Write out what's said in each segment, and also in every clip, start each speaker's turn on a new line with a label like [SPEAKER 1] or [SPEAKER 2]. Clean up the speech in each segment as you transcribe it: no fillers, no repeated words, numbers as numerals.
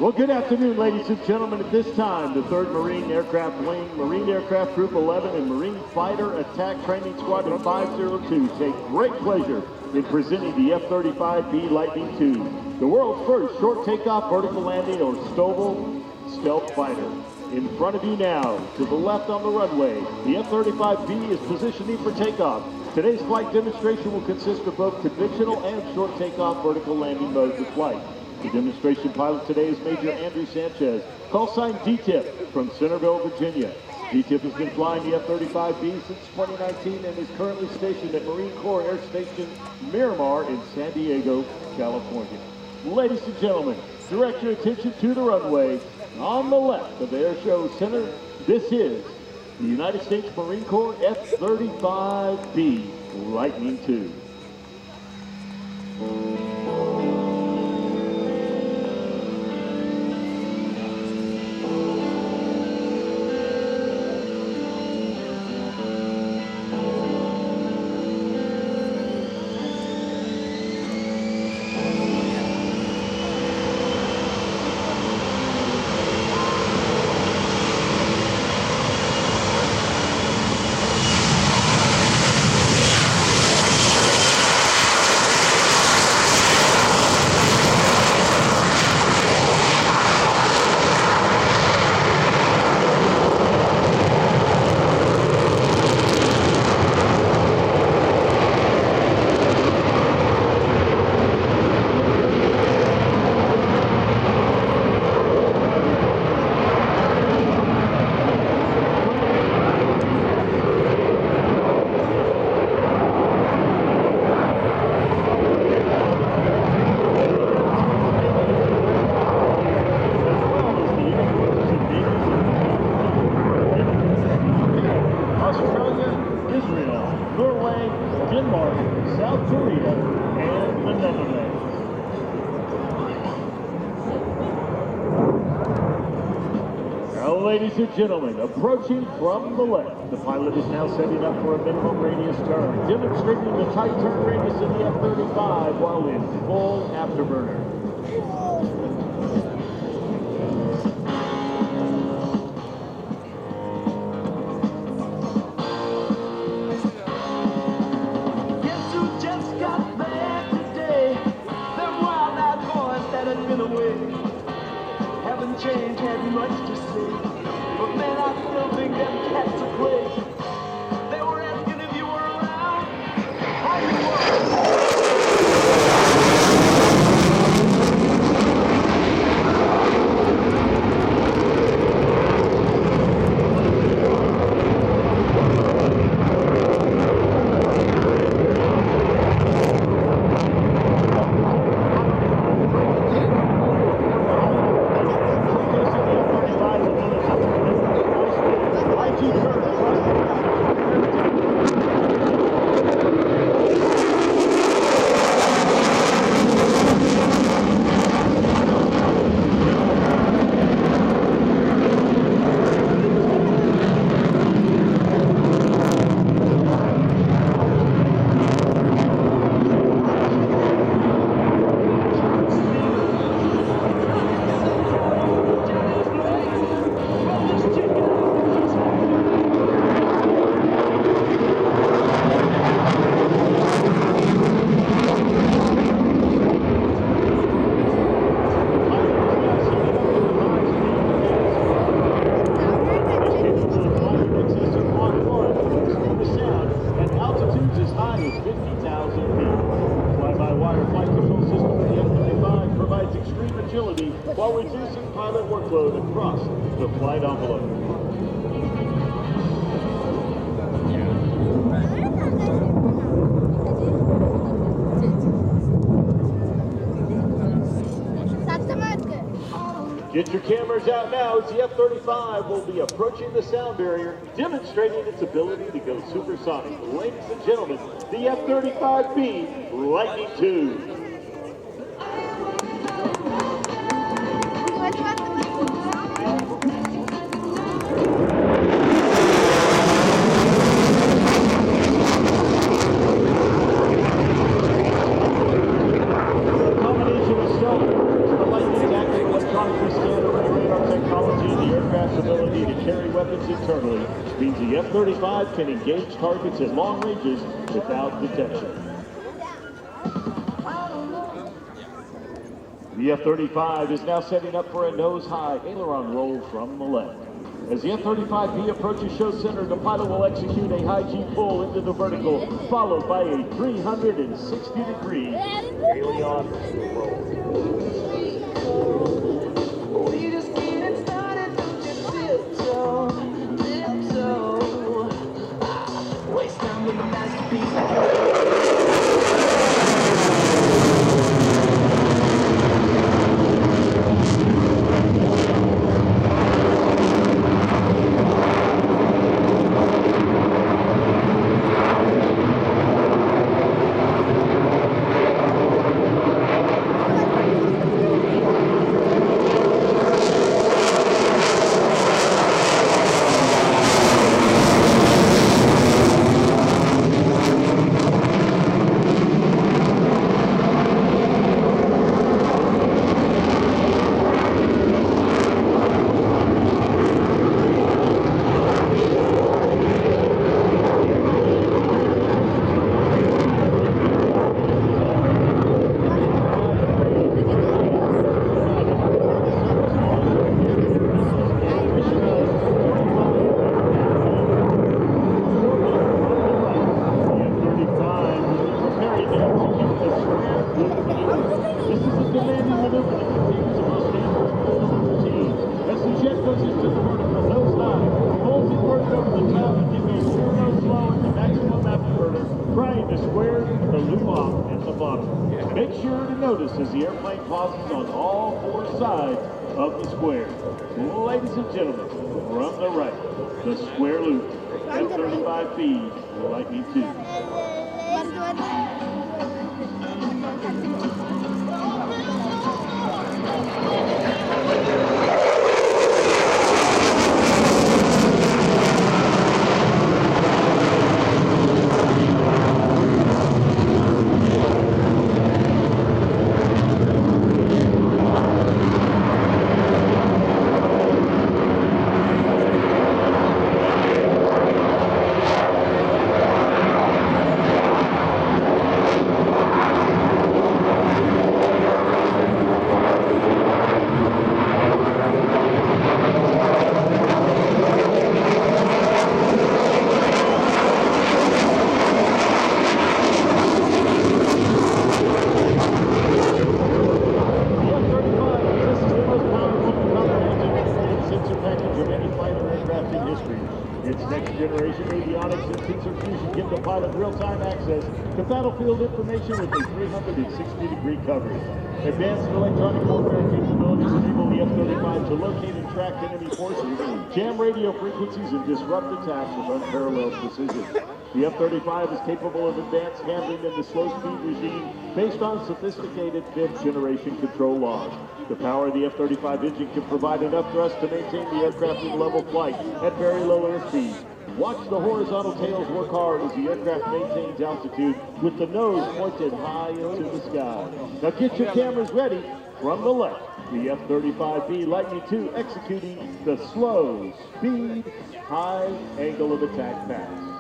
[SPEAKER 1] Well, good afternoon, ladies and gentlemen. At this time, the 3rd Marine Aircraft Wing, Marine Aircraft Group 11, and Marine Fighter Attack Training Squadron 502 take great pleasure in presenting the F-35B Lightning II, the world's first short takeoff, vertical landing, or STOVL stealth fighter. In front of you now, to the left on the runway, the F-35B is positioning for takeoff. Today's flight demonstration will consist of both conventional and short takeoff vertical landing modes of flight. The demonstration pilot today is Major Andrew Sanchez, call sign DTIP from Centerville, Virginia. DTIP has been flying the F-35B since 2019 and is currently stationed at Marine Corps Air Station Miramar in San Diego, California. Ladies and gentlemen, direct your attention to the runway. On the left of the Airshow Center, this is the United States Marine Corps F-35B Lightning II. South Korea, and the Netherlands. Now, ladies and gentlemen, approaching from the left, the pilot is now setting up for a minimum radius turn, demonstrating the tight turn radius of the F-35 while in full afterburner.
[SPEAKER 2] Change had much to say, but man, I still think them cats are crazy. They were asking if you were around. How you were?
[SPEAKER 1] While reducing pilot workload across the flight envelope. Get your cameras out now as the F-35 will be approaching the sound barrier, demonstrating its ability to go supersonic. Ladies and gentlemen, the F-35B Lightning II. carry weapons internally means the F-35 can engage targets at long ranges without detection. The F-35 is now setting up for a nose-high aileron roll from the left. As the F-35B approaches show center, the pilot will execute a high G pull into the vertical, followed by a 360-degree aileron roll.
[SPEAKER 2] We just getting started, don't you tiptoe. Waste time with the masterpiece.
[SPEAKER 1] Make sure to notice as the airplane pauses on all four sides of the square. Ladies and gentlemen, from the right, the square loop, F-35B Lightning II. The battlefield information with a 360-degree coverage. Advanced electronic warfare capabilities enable the F-35 to locate and track enemy forces, jam radio frequencies, and disrupt attacks with unparalleled precision. The F-35 is capable of advanced handling in the slow-speed regime based on sophisticated fifth-generation control laws. The power of the F-35 engine can provide enough thrust to maintain the aircraft in level flight at very low airspeeds. Watch the horizontal tails work hard as the aircraft maintains altitude with the nose pointed high into the sky. Now get your cameras ready. From the left, the F-35B Lightning II executing the slow, speed, high angle of attack pass.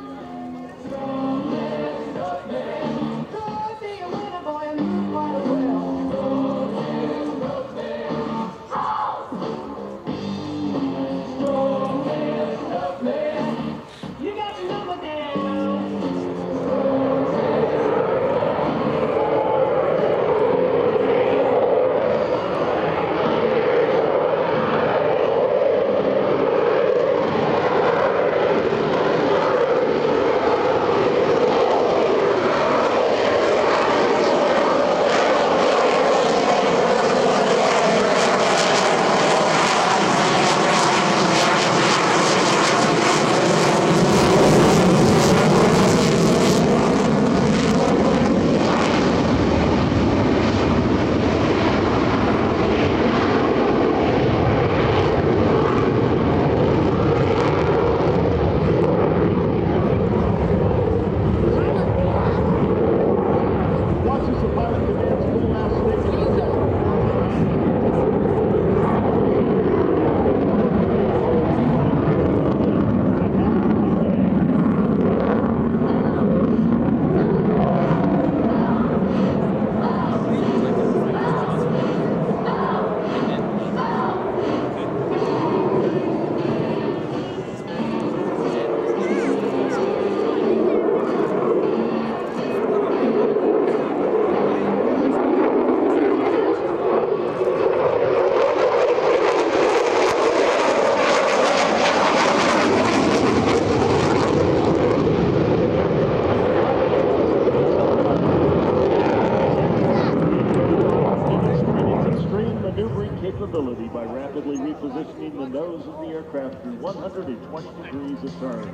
[SPEAKER 1] by rapidly repositioning the nose of the aircraft through 120 degrees of turn.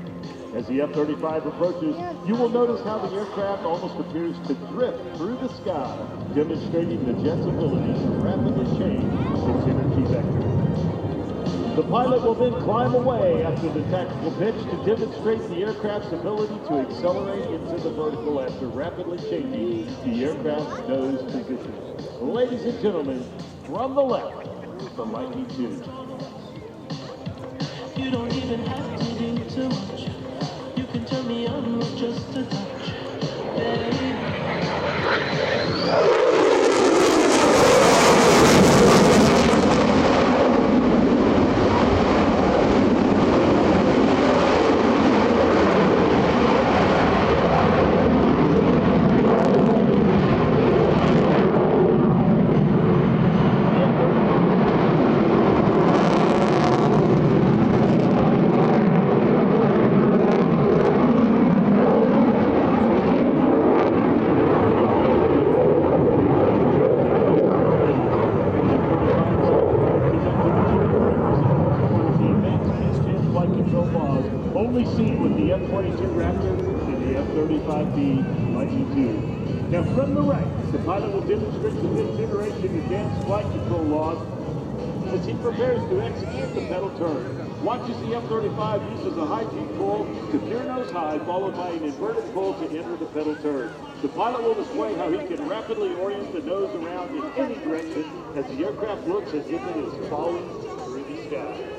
[SPEAKER 1] As the F-35 approaches, you will notice how the aircraft almost appears to drift through the sky, demonstrating the jet's ability to rapidly change its energy vector. The pilot will then climb away after the tactical pitch to demonstrate the aircraft's ability to accelerate into the vertical after rapidly changing the aircraft's nose position. Ladies and gentlemen, from the left, the Lightning II.
[SPEAKER 2] You don't even have to do too much. You can turn me on with just a touch. Baby.
[SPEAKER 1] Only seen with the F-22 Raptor and the F-35B Lightning II. Now from the right, the pilot will demonstrate the fifth generation advanced flight control laws as he prepares to execute the pedal turn. Watch as the F-35 uses a high G pull to pure nose high, followed by an inverted pull to enter the pedal turn. The pilot will display how he can rapidly orient the nose around in any direction as the aircraft looks as if it is falling through the sky.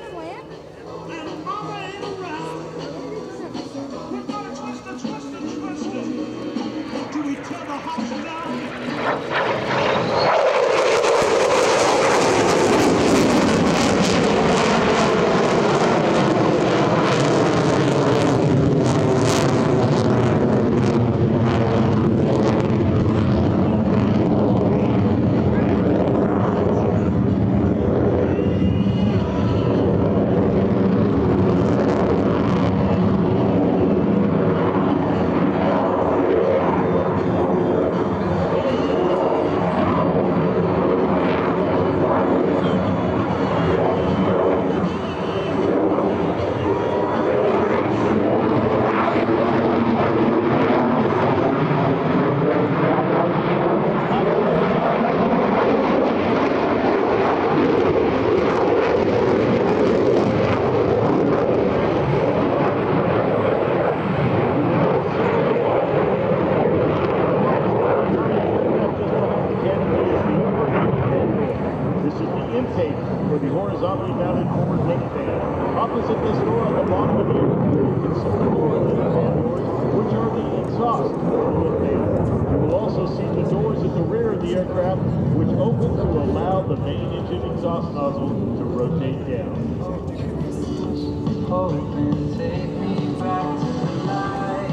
[SPEAKER 1] Horizontally mounted forward wing fan. Opposite this door on the bottom of the aircraft, you can see the door and the fan doors, which are the exhaust for the wing fan. You will also see the doors at the rear of the aircraft, which open to allow the main engine exhaust nozzle to rotate down.
[SPEAKER 2] Oh, then take me back to life.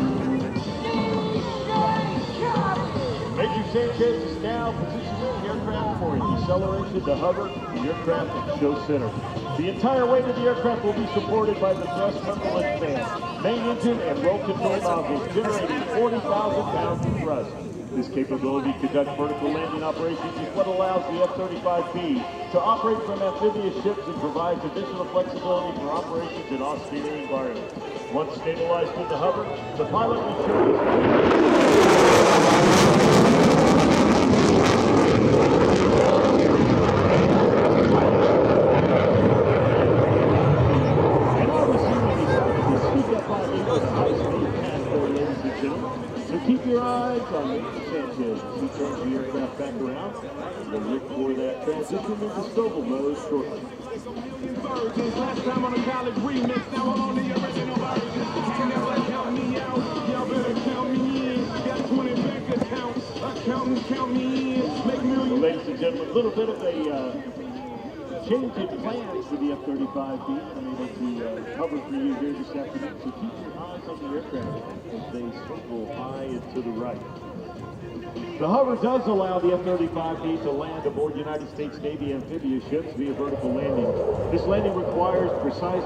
[SPEAKER 1] Major Sanchez is now positioning the aircraft for a deceleration to hover the aircraft and show center. The entire weight of the aircraft will be supported by the thrust turbulent fan, main engine and roll control nozzles, generating 40,000 pounds of thrust. This capability to conduct vertical landing operations is what allows the F-35B to operate from amphibious ships and provides additional flexibility for operations in austere environments. Once stabilized through the hover, the pilot will show So keep your eyes on Major Sanchez as he turns the aircraft back around. We'll look for that transition into swivel mode shortly.
[SPEAKER 3] Last time on the college remix, now I'm on the original version. Can't never count me out, y'all better count me in. Got 20 bank accounts, accountants count me in. Make millions.
[SPEAKER 1] Well, ladies and gentlemen, a little bit of a change in plans for the F-35B. I'm able to cover for you here this afternoon, so keep your eyes on the aircraft as they circle high and to the right. The hover does allow the F-35B to land aboard United States Navy amphibious ships via vertical landing. This landing requires precise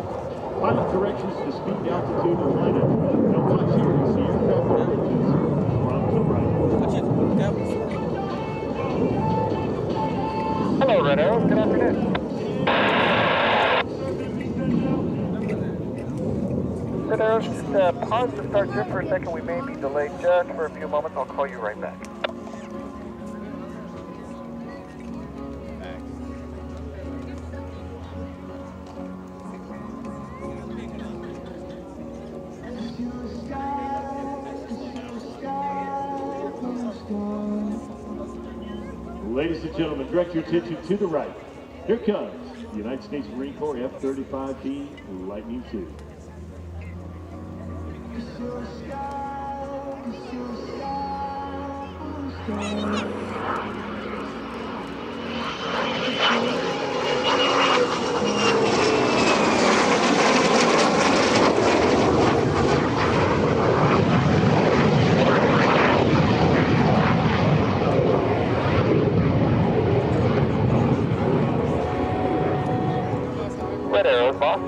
[SPEAKER 1] pilot directions to speed, altitude, and landing. Now watch here as the aircraft approaches from the right.
[SPEAKER 4] Hello, Red Arrow. Good afternoon. Airshows, just pause the start just for a second. We may be delayed just for a few moments. I'll call you right back.
[SPEAKER 1] Ladies and gentlemen, direct your attention to the right. Here comes the United States Marine Corps F-35B Lightning II.
[SPEAKER 4] Red arrows, boss.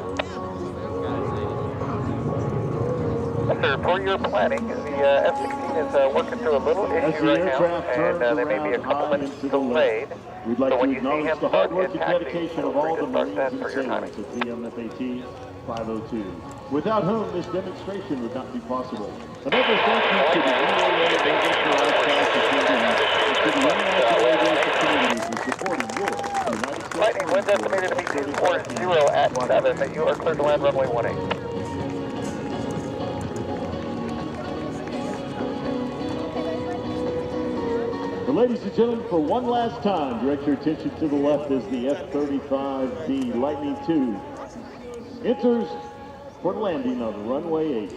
[SPEAKER 4] Yes, sir. For your planning, the F-16 is working through a little issue right now, and they may be a couple minutes delayed.
[SPEAKER 1] We'd like
[SPEAKER 4] So when
[SPEAKER 1] to
[SPEAKER 4] you see
[SPEAKER 1] acknowledge
[SPEAKER 4] him
[SPEAKER 1] the hard work
[SPEAKER 4] in
[SPEAKER 1] and
[SPEAKER 4] taxi,
[SPEAKER 1] dedication
[SPEAKER 4] feel
[SPEAKER 1] of all
[SPEAKER 4] free
[SPEAKER 1] the
[SPEAKER 4] to start
[SPEAKER 1] Marines
[SPEAKER 4] that
[SPEAKER 1] and
[SPEAKER 4] for your
[SPEAKER 1] sailors
[SPEAKER 4] timing.
[SPEAKER 1] at VMFAT 502, without whom this demonstration would not be possible. Another thank you to the EAA AirVenture Oshkosh and to the international aviation community for supporting your United States
[SPEAKER 4] Lightning winds estimated to be 240 at 7. You are cleared to land runway 18.
[SPEAKER 1] But ladies and gentlemen, for one last time, direct your attention to the left as the F-35B Lightning II enters for landing on runway 8.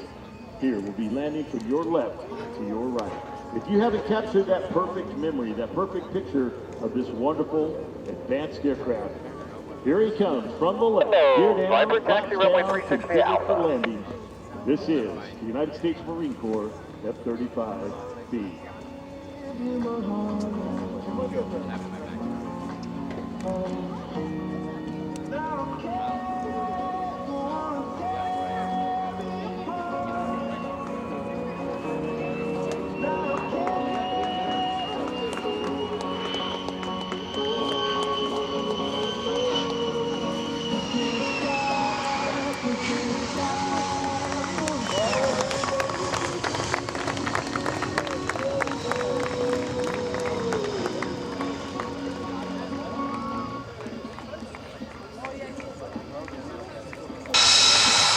[SPEAKER 1] Here, we'll be landing from your left to your right. If you haven't captured that perfect memory, that perfect picture of this wonderful advanced aircraft, here he comes from the left.
[SPEAKER 4] Hello,
[SPEAKER 1] Gear down,
[SPEAKER 4] Vibrant
[SPEAKER 1] flaps
[SPEAKER 4] taxi runway
[SPEAKER 1] down,
[SPEAKER 4] 360
[SPEAKER 1] configured
[SPEAKER 4] Alpha.
[SPEAKER 1] for landing. This is the United States Marine Corps F-35B.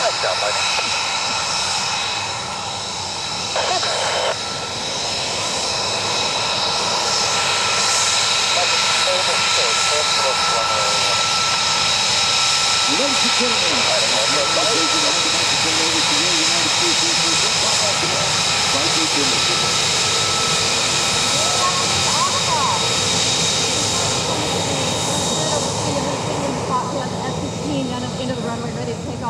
[SPEAKER 4] Nice job, Lightning.
[SPEAKER 1] Ladies and gentlemen,
[SPEAKER 5] F-16 into the runway, ready to take off.